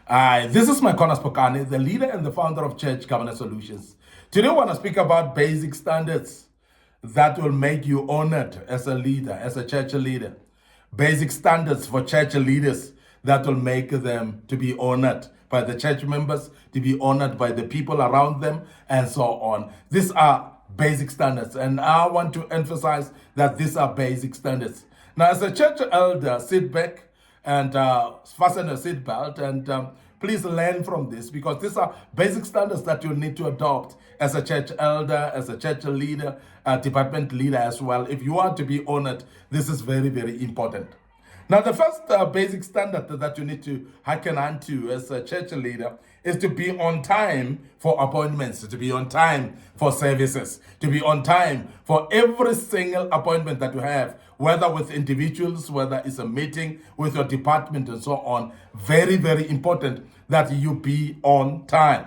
This is my corner Phokane, the leader and the founder of Church Governance Solutions. Today, I want to speak about basic standards that will make you honored as a leader, as a church leader. Basic standards for church leaders that will make them to be honored by the church members, to be honored by the people around them, and so on. These are basic standards, and I want to emphasize that these are basic standards. Now, as a church elder, sit back and fasten a seatbelt and please learn from this, because these are basic standards that you need to adopt as a church elder, as a church leader, department leader as well. If you are to be honored, this is very, very important. Now, the first basic standard that you need to hearken unto as a church leader is to be on time for appointments, to be on time for services, to be on time for every single appointment that you have, whether with individuals, whether it's a meeting with your department and so on. Very, very important that you be on time.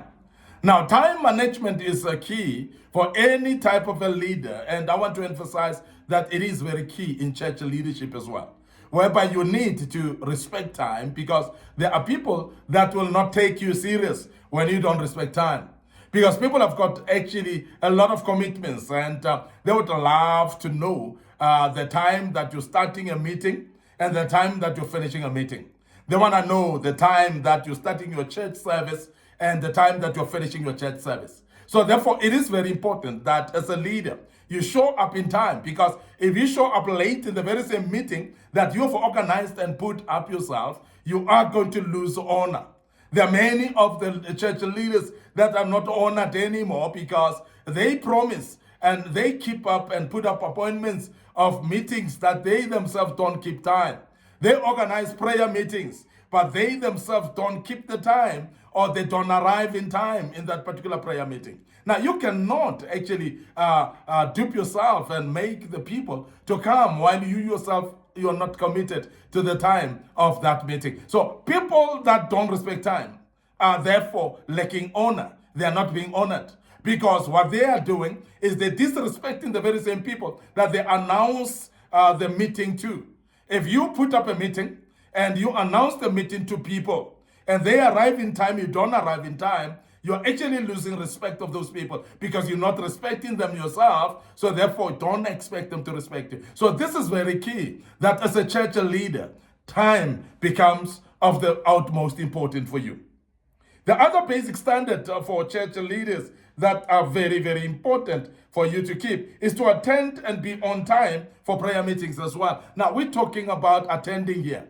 Now, time management is a key for any type of a leader, and I want to emphasize that it is very key in church leadership as well, whereby you need to respect time, because there are people that will not take you serious when you don't respect time. Because people have got actually a lot of commitments, and they would love to know the time that you're starting a meeting and the time that you're finishing a meeting. They want to know the time that you're starting your church service and the time that you're finishing your church service. So therefore, it is very important that as a leader, you show up in time, because if you show up late in the very same meeting that you've organized and put up yourself, you are going to lose honor. There are many of the church leaders that are not honored anymore because they promise and they keep up and put up appointments of meetings that they themselves don't keep time. They organize prayer meetings, but they themselves don't keep the time, or they don't arrive in time in that particular prayer meeting. Now, you cannot actually dupe yourself and make the people to come while you yourself, you are not committed to the time of that meeting. So people that don't respect time are therefore lacking honor. They are not being honored, because what they are doing is they're disrespecting the very same people that they announce the meeting to. If you put up a meeting and you announce the meeting to people and they arrive in time, you don't arrive in time, you're actually losing respect of those people, because you're not respecting them yourself. So therefore, don't expect them to respect you. So this is very key, that as a church leader, time becomes of the utmost important for you. The other basic standard for church leaders that are very, very important for you to keep is to attend and be on time for prayer meetings as well. Now, we're talking about attending here,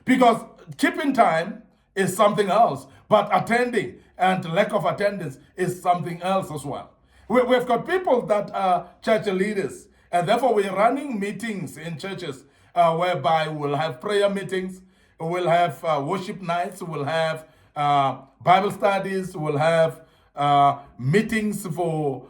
because keeping time is something else, but attending and lack of attendance is something else as well. We've got people that are church leaders, and therefore we're running meetings in churches whereby we'll have prayer meetings, we'll have worship nights, we'll have Bible studies, we'll have meetings for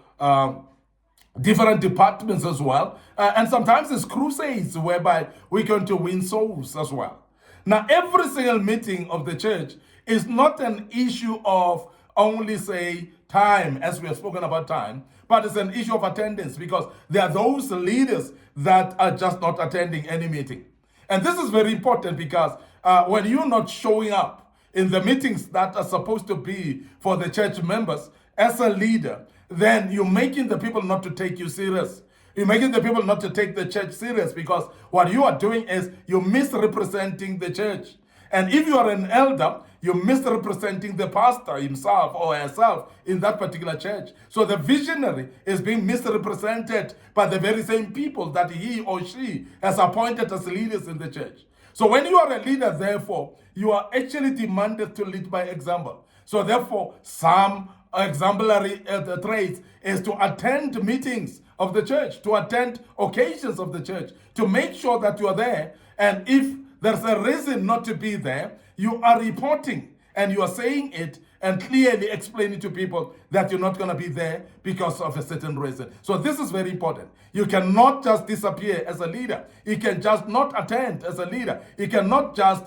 different departments as well. And sometimes it's crusades whereby we're going to win souls as well. Now, every single meeting of the church is not an issue of only, say, time, as we have spoken about time, but it's an issue of attendance, because there are those leaders that are just not attending any meeting. And this is very important, because when you're not showing up in the meetings that are supposed to be for the church members as a leader, then you're making the people not to take you serious. You're making the people not to take the church serious, because what you are doing is you're misrepresenting the church. And if you are an elder, you're misrepresenting the pastor himself or herself in that particular church. So the visionary is being misrepresented by the very same people that he or she has appointed as leaders in the church. So when you are a leader, therefore, you are actually demanded to lead by example. So therefore, some exemplary traits is to attend meetings of the church, to attend occasions of the church, to make sure that you are there. And if there's a reason not to be there, you are reporting and you are saying it and clearly explaining to people that you're not going to be there because of a certain reason. So this is very important. You cannot just disappear as a leader. You can just not attend as a leader. You cannot just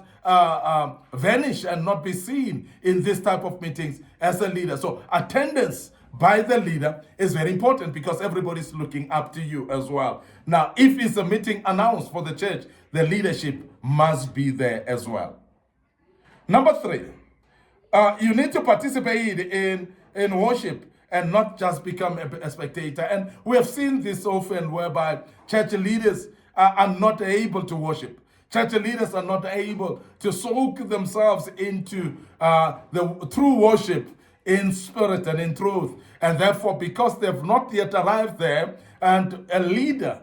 vanish and not be seen in this type of meetings as a leader. So attendance by the leader is very important, because everybody's looking up to you as well. Now, if it's a meeting announced for the church, the leadership must be there as well. Number 3, You need to participate in worship and not just become a spectator. And we have seen this often whereby church leaders are not able to worship. Church leaders are not able to soak themselves into the true worship in spirit and in truth. And therefore, because they've not yet arrived there, and a leader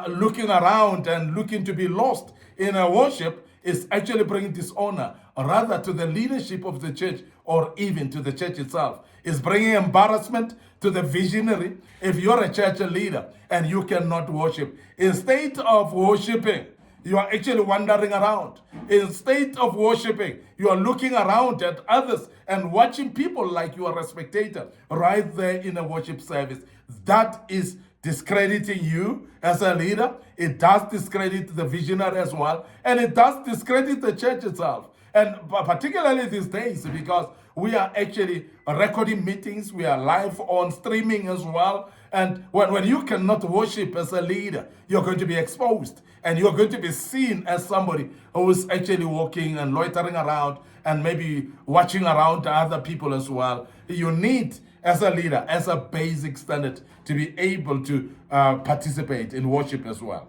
looking around and looking to be lost in a worship is actually bringing dishonor rather to the leadership of the church or even to the church itself. Is bringing embarrassment to the visionary if you're a church leader and you cannot worship. Instead of worshiping, you are actually wandering around. Instead of worshiping, you are looking around at others and watching people like you are a spectator right there in a worship service. That is discrediting you as a leader. It does discredit the visionary as well, and it does discredit the church itself. And particularly these days, because we are actually recording meetings, we are live on streaming as well. And when you cannot worship as a leader, you're going to be exposed and you're going to be seen as somebody who is actually walking and loitering around and maybe watching around other people as well. You need, as a leader, as a basic standard, to be able to participate in worship as well.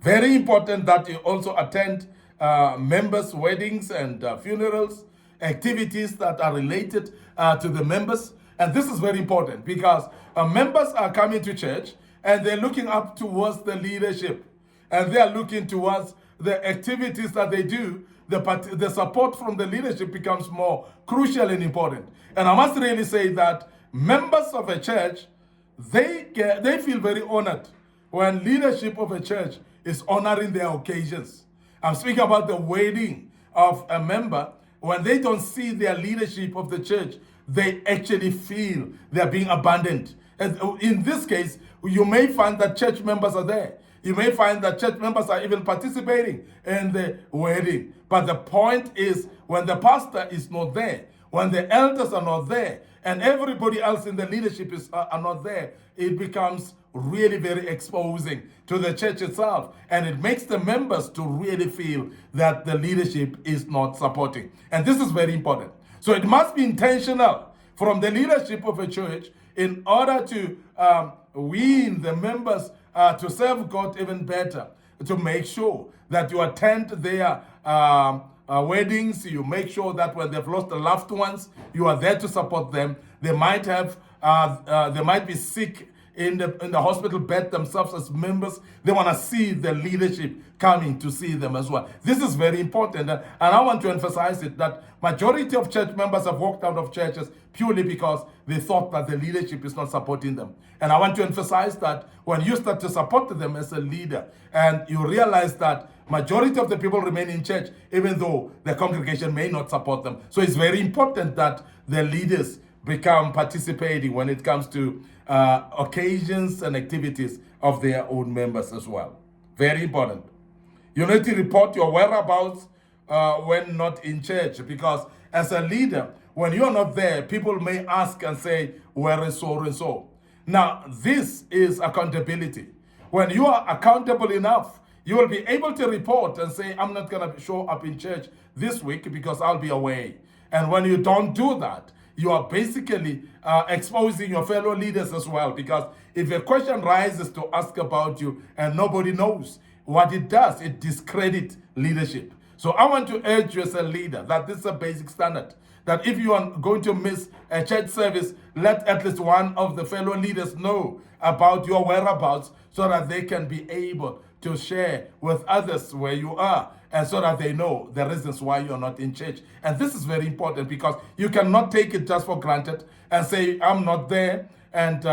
Very important that you also attend members' weddings and funerals, activities that are related to the members. And this is very important because members are coming to church and they're looking up towards the leadership and they are looking towards the activities that they do. The support from the leadership becomes more crucial and important. And I must really say that members of a church, they feel very honored when leadership of a church is honoring their occasions. I'm speaking about the wedding of a member. When they don't see their leadership of the church, they actually feel they're being abandoned. And in this case, you may find that church members are there. You may find that church members are even participating in the wedding. But the point is, when the pastor is not there, when the elders are not there, and everybody else in the leadership are not there, it becomes really very exposing to the church itself. And it makes the members to really feel that the leadership is not supporting. And this is very important. So it must be intentional from the leadership of a church in order to win the members to serve God even better, to make sure that you attend their weddings, you make sure that when they've lost their loved ones, you are there to support them. They might be sick in the hospital bed themselves as members. They want to see the leadership coming to see them as well. This is very important, and I want to emphasize it, that majority of church members have walked out of churches purely because they thought that the leadership is not supporting them. And I want to emphasize that when you start to support them as a leader and you realize that majority of the people remain in church even though the congregation may not support them. So it's very important that the leaders become participating when it comes to occasions and activities of their own members as well. Very important. You need to report your whereabouts when not in church, because as a leader, when you're not there, people may ask and say, where is so and so? Now, this is accountability. When you are accountable enough, you will be able to report and say, I'm not going to show up in church this week because I'll be away. And when you don't do that, you are basically exposing your fellow leaders as well, because if a question rises to ask about you and nobody knows, what it does, it discredits leadership. So I want to urge you as a leader that this is a basic standard, that if you are going to miss a church service, let at least one of the fellow leaders know about your whereabouts so that they can be able to share with others where you are, and so that they know the reasons why you're not in church. And this is very important, because you cannot take it just for granted and say, I'm not there and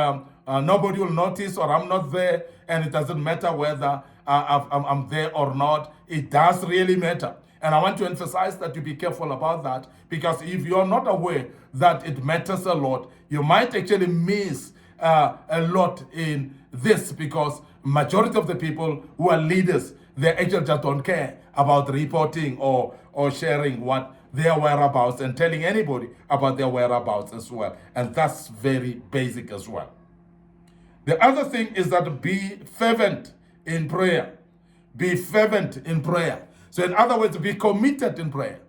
nobody will notice, or I'm not there and it doesn't matter whether I'm there or not. It does really matter. And I want to emphasize that you be careful about that, because if you're not aware that it matters a lot, you might actually miss a lot in this, because majority of the people who are leaders, they actually just don't care about reporting or sharing what their whereabouts and telling anybody about their whereabouts as well. And that's very basic as well. The other thing is that be fervent in prayer. Be fervent in prayer. So in other words, be committed in prayer.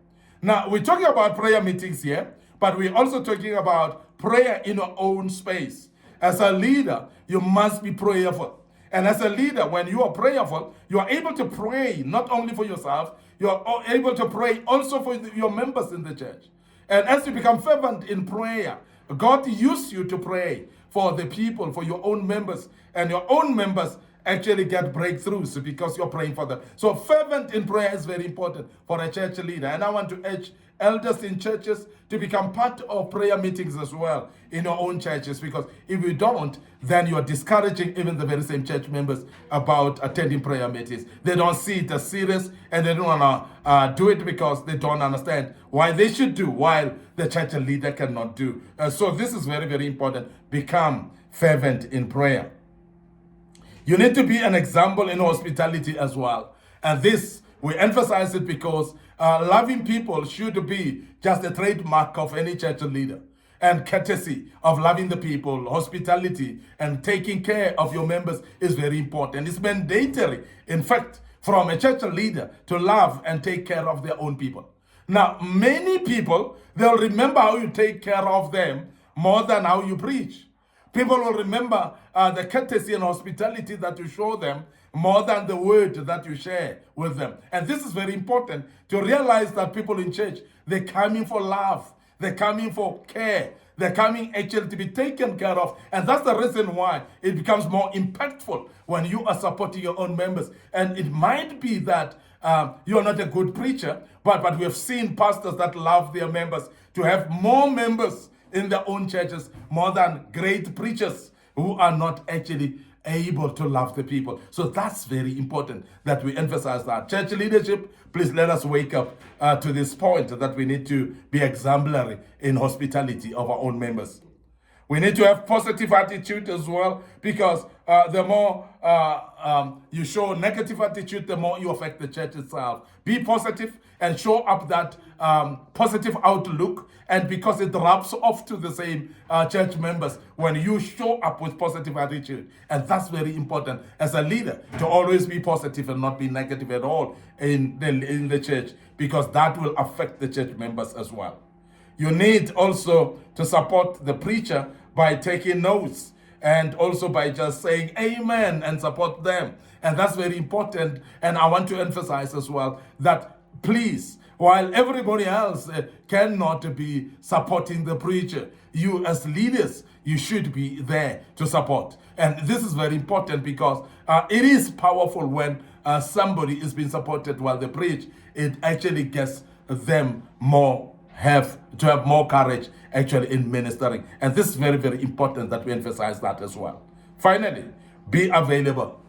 Now, we're talking about prayer meetings here, but we're also talking about prayer in your own space. As a leader, you must be prayerful. And as a leader, when you are prayerful, you are able to pray not only for yourself, you are able to pray also for your members in the church. And as you become fervent in prayer, God uses you to pray for the people, for your own members, and your own members actually get breakthroughs because you're praying for them. So fervent in prayer is very important for a church leader. And I want to urge elders in churches to become part of prayer meetings as well in your own churches, because if you don't, then you're discouraging even the very same church members about attending prayer meetings. They don't see it as serious, and they don't want to do it because they don't understand why they should do while the church leader cannot do. So this is very, very important. Become fervent in prayer. You need to be an example in hospitality as well. And this, we emphasize it because loving people should be just a trademark of any church leader. And courtesy of loving the people, hospitality, and taking care of your members is very important. It's mandatory, in fact, from a church leader to love and take care of their own people. Now, many people, they'll remember how you take care of them more than how you preach. People will remember the courtesy and hospitality that you show them more than the word that you share with them. And this is very important to realize that people in church, they're coming for love. They're coming for care. They're coming actually to be taken care of. And that's the reason why it becomes more impactful when you are supporting your own members. And it might be that you're not a good preacher, but we have seen pastors that love their members to have more members in their own churches more than great preachers who are not actually able to love the people. So that's very important that we emphasize that. Church leadership, please let us wake up to this point that we need to be exemplary in hospitality of our own members. We need to have positive attitude as well, because the more you show negative attitude, the more you affect the church itself. Be positive and show up that positive outlook, and because it rubs off to the same church members when you show up with positive attitude. And that's very important as a leader, to always be positive and not be negative at all in the church, because that will affect the church members as well. You need also to support the preacher by taking notes, and also by just saying amen and support them. And that's very important. And I want to emphasize as well that please, while everybody else cannot be supporting the preacher, you as leaders, you should be there to support. And this is very important because it is powerful when somebody is being supported while they preach. It actually gets them have more courage actually in ministering. And this is very, very important that we emphasize that as well. Finally, be available.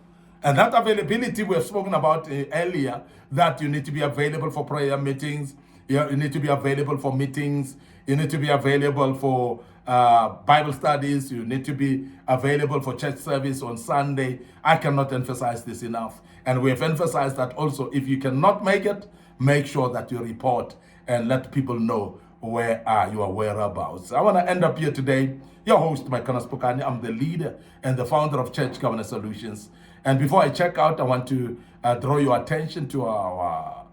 And that availability we have spoken about earlier, that you need to be available for prayer meetings, you need to be available for meetings, you need to be available for Bible studies, you need to be available for church service on Sunday. I cannot emphasize this enough. And we have emphasized that also, if you cannot make it, make sure that you report and let people know where are your whereabouts. I want to end up here today. Your host, Phokane. I'm the leader and the founder of Church Governance Solutions. And before I check out, I want to draw your attention to our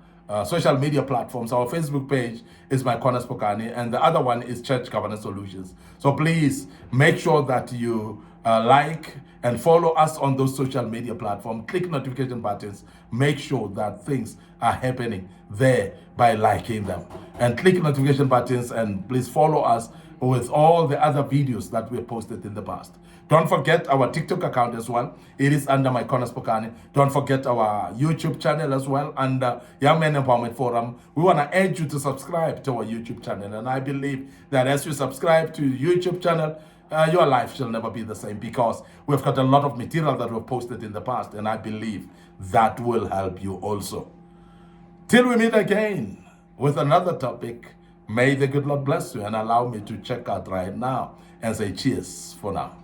social media platforms. Our Facebook page is Phokane, and the other one is Church Governance Solutions. So please make sure that you like and follow us on those social media platforms. Click notification buttons. Make sure that things are happening there by liking them. And click notification buttons, and please follow us with all the other videos that we have posted in the past. Don't forget our TikTok account as well. It is under Phokane. Don't forget our YouTube channel as well, under Young Men Empowerment Forum. We want to urge you to subscribe to our YouTube channel. And I believe that as you subscribe to YouTube channel, your life shall never be the same, because we've got a lot of material that we've posted in the past, and I believe that will help you also. Till we meet again with another topic, may the good Lord bless you, and allow me to check out right now and say cheers for now.